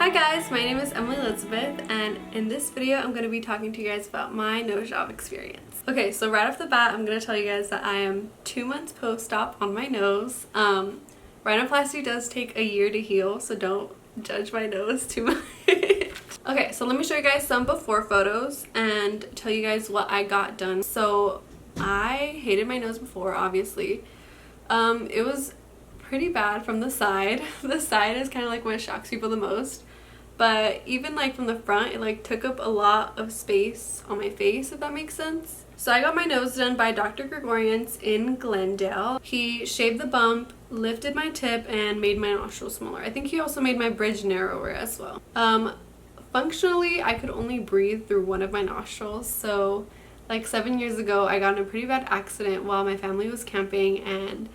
Hi guys, my name is Emily Elizabeth, and in this video I'm going to be talking to you guys about my nose job experience. Okay, so right off the bat I'm going to tell you guys that I am 2 months post-op on my nose. Rhinoplasty does take a year to heal, so don't judge my nose too much. Okay, so let me show you guys some before photos and tell you guys what I got done. So I hated my nose before, obviously. It was pretty bad from the side. The side is kind of like what shocks people the most, but even like from the front it like took up a lot of space on my face, if that makes sense. So I got my nose done by Dr. Grigoriyants in Glendale. He shaved the bump, lifted my tip, and made my nostrils smaller. I think he also made my bridge narrower as well. Functionally I could only breathe through one of my nostrils. So like 7 years ago I got in a pretty bad accident while my family was camping, and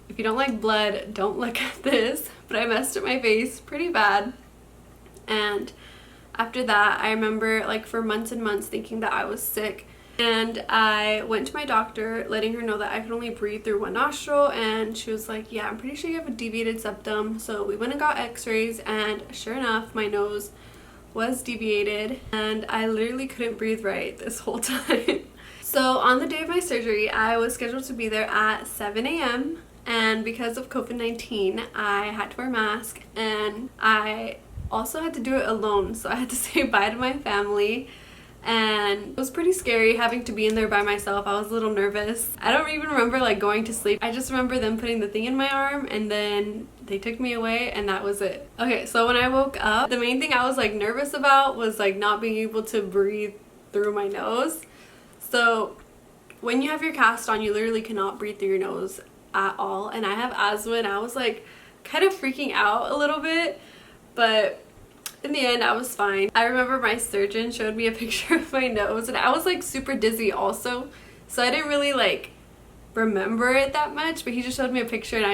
if you don't like blood, don't look at this, but I messed up my face pretty bad. And after that, I remember like for months and months thinking that I was sick. And I went to my doctor letting her know that I could only breathe through one nostril, and she was like, yeah, I'm pretty sure you have a deviated septum. So we went and got x-rays, and sure enough, my nose was deviated and I literally couldn't breathe right this whole time. So on the day of my surgery, I was scheduled to be there at 7 a.m. and because of COVID-19 I had to wear a mask, and I also had to do it alone, so I had to say bye to my family, and it was pretty scary having to be in there by myself. I was a little nervous. I don't even remember like going to sleep. I just remember them putting the thing in my arm and then they took me away, and that was it. Okay, so when I woke up, the main thing I was like nervous about was like not being able to breathe through my nose. So when you have your cast on, you literally cannot breathe through your nose at all, and I have asthma, and I was like kind of freaking out a little bit, but in the end I was fine. I remember my surgeon showed me a picture of my nose, and I was like super dizzy also, so I didn't really like remember it that much, but he just showed me a picture, and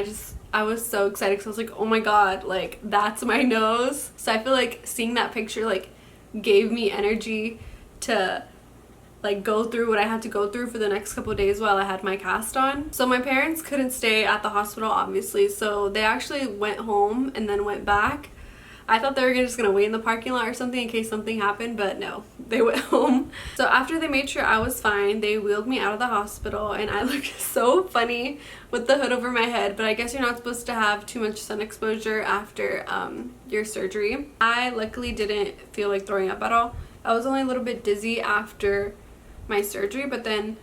I was so excited because I was like, oh my god, like that's my nose. So I feel like seeing that picture like gave me energy to like go through what I had to go through for the next couple of days while I had my cast on. So my parents couldn't stay at the hospital obviously, so they actually went home and then went back. I thought they were just gonna wait in the parking lot or something in case something happened, but no, they went home. So after they made sure I was fine, they wheeled me out of the hospital, and I looked so funny with the hood over my head, but I guess you're not supposed to have too much sun exposure after your surgery. I luckily didn't feel like throwing up at all. I was only a little bit dizzy after my surgery, but then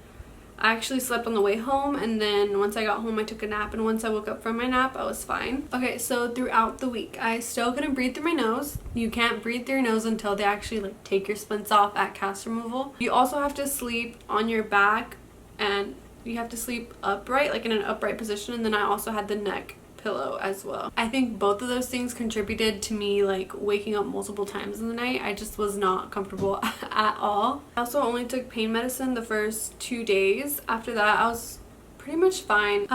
I actually slept on the way home, and then once I got home I took a nap, and once I woke up from my nap I was fine. Okay, so throughout the week I still couldn't breathe through my nose. You can't breathe through your nose until they actually like take your splints off at cast removal. You also have to sleep on your back, and you have to sleep upright, like in an upright position, and then I also had the neck pillow as well. I think both of those things contributed to me like waking up multiple times in the night. I just was not comfortable at all. I also only took pain medicine the first 2 days. After that I was pretty much fine.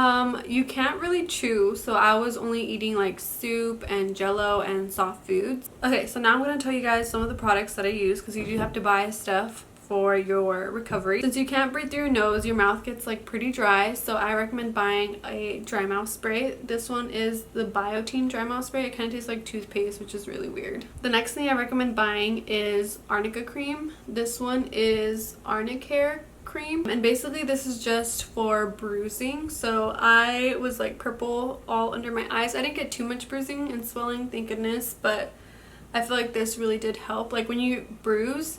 You can't really chew, so I was only eating like soup and jello and soft foods. Okay, so now I'm going to tell you guys some of the products that I use, because you do have to buy stuff for your recovery. Since you can't breathe through your nose, your mouth gets like pretty dry, so I recommend buying a dry mouth spray. This one is the Biotine dry mouth spray. It kind of tastes like toothpaste, which is really weird. The next thing I recommend buying is arnica cream. This one is Arnicare cream, and basically this is just for bruising. So I was like purple all under my eyes. I didn't get too much bruising and swelling, thank goodness, but I feel like this really did help. Like when you bruise,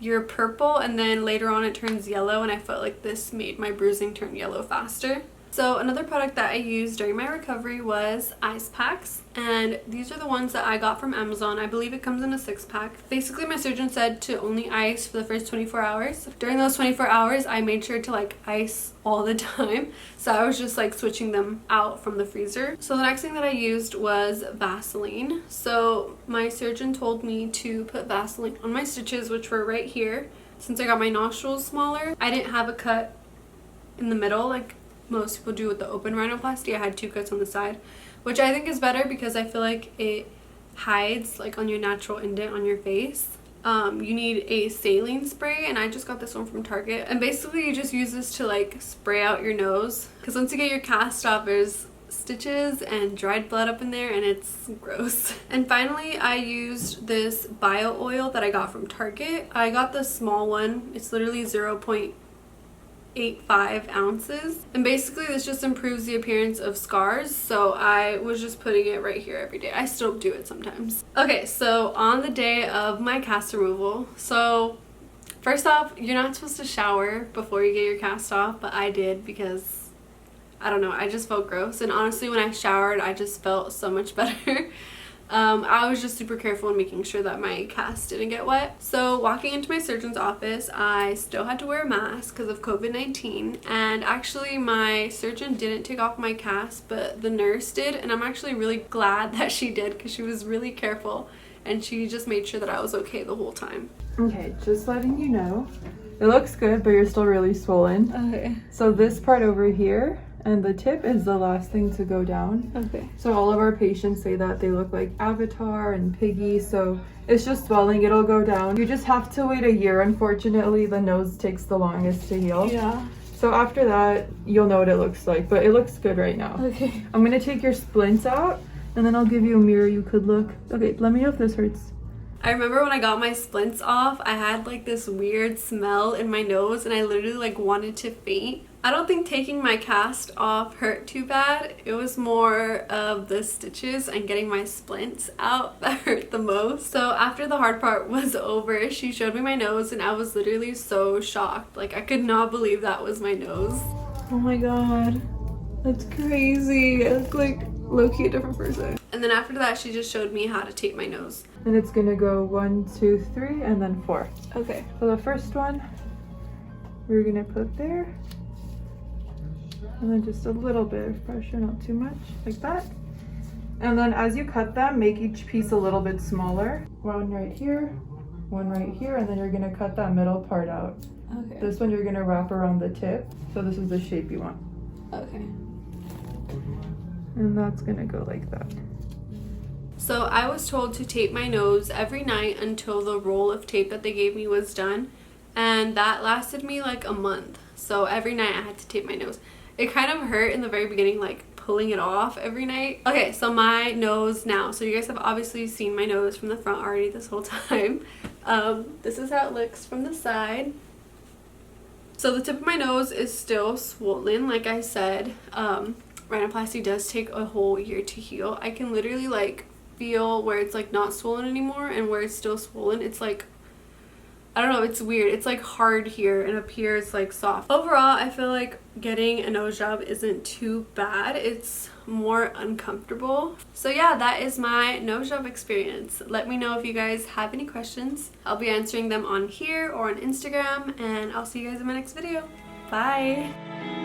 you're purple, and then later on it turns yellow, and I felt like this made my bruising turn yellow faster. So another product that I used during my recovery was ice packs, and these are the ones that I got from Amazon. I believe it comes in a 6-pack. Basically my surgeon said to only ice for the first 24 hours. During those 24 hours I made sure to like ice all the time, so I was just like switching them out from the freezer. So the next thing that I used was Vaseline. So my surgeon told me to put Vaseline on my stitches, which were right here. Since I got my nostrils smaller, I didn't have a cut in the middle like most people do with the open rhinoplasty. I had 2 cuts on the side, which I think is better because I feel like it hides like on your natural indent on your face. You need a saline spray, and I just got this one from Target, and basically you just use this to like spray out your nose, because once you get your cast off there's stitches and dried blood up in there, and it's gross. And finally, I used this bio oil that I got from Target. I got the small one. It's literally 0.85 ounces, and basically this just improves the appearance of scars, so I was just putting it right here every day. I still do it sometimes. Okay, so on the day of my cast removal, so first off, you're not supposed to shower before you get your cast off, but I did because I don't know, I just felt gross. And honestly, when I showered, I just felt so much better. I was just super careful in making sure that my cast didn't get wet. So walking into my surgeon's office, I still had to wear a mask because of COVID-19. And actually, my surgeon didn't take off my cast, but the nurse did. And I'm actually really glad that she did because she was really careful. And she just made sure that I was okay the whole time. Okay, just letting you know. It looks good, but you're still really swollen. Okay. So this part over here and the tip is the last thing to go down. Okay. So all of our patients say that they look like Avatar and Piggy, so it's just swelling, it'll go down. You just have to wait a year, unfortunately. The nose takes the longest to heal. Yeah. So after that, you'll know what it looks like, but it looks good right now. Okay. I'm gonna take your splints out, and then I'll give you a mirror you could look. Okay, let me know if this hurts. I remember when I got my splints off, I had like this weird smell in my nose, and I literally like wanted to faint. I don't think taking my cast off hurt too bad. It was more of the stitches and getting my splints out that hurt the most. So after the hard part was over, she showed me my nose, and I was literally so shocked. Like, I could not believe that was my nose. Oh my god, that's crazy. I look like low-key a different person. And then after that, she just showed me how to tape my nose. And it's gonna go 1, 2, 3, and then 4. Okay. So the first one, we're gonna put there. And then just a little bit of pressure, not too much, like that. And then as you cut them, make each piece a little bit smaller. One right here, one right here, and then you're gonna cut that middle part out. Okay. This one you're gonna wrap around the tip. So this is the shape you want. Okay. And that's gonna go like that. So I was told to tape my nose every night until the roll of tape that they gave me was done. And that lasted me like a month. So every night I had to tape my nose. It kind of hurt in the very beginning, like pulling it off every night. Okay, so my nose now. So you guys have obviously seen my nose from the front already this whole time. This is how it looks from the side. So the tip of my nose is still swollen, like I said. Rhinoplasty does take a whole year to heal. I can literally like feel where it's like not swollen anymore and where it's still swollen. It's like, I don't know, it's weird. It's like hard here, and up here it's like soft. Overall, I feel like getting a nose job isn't too bad. It's more uncomfortable. So yeah, that is my nose job experience. Let me know if you guys have any questions. I'll be answering them on here or on Instagram, and I'll see you guys in my next video. Bye!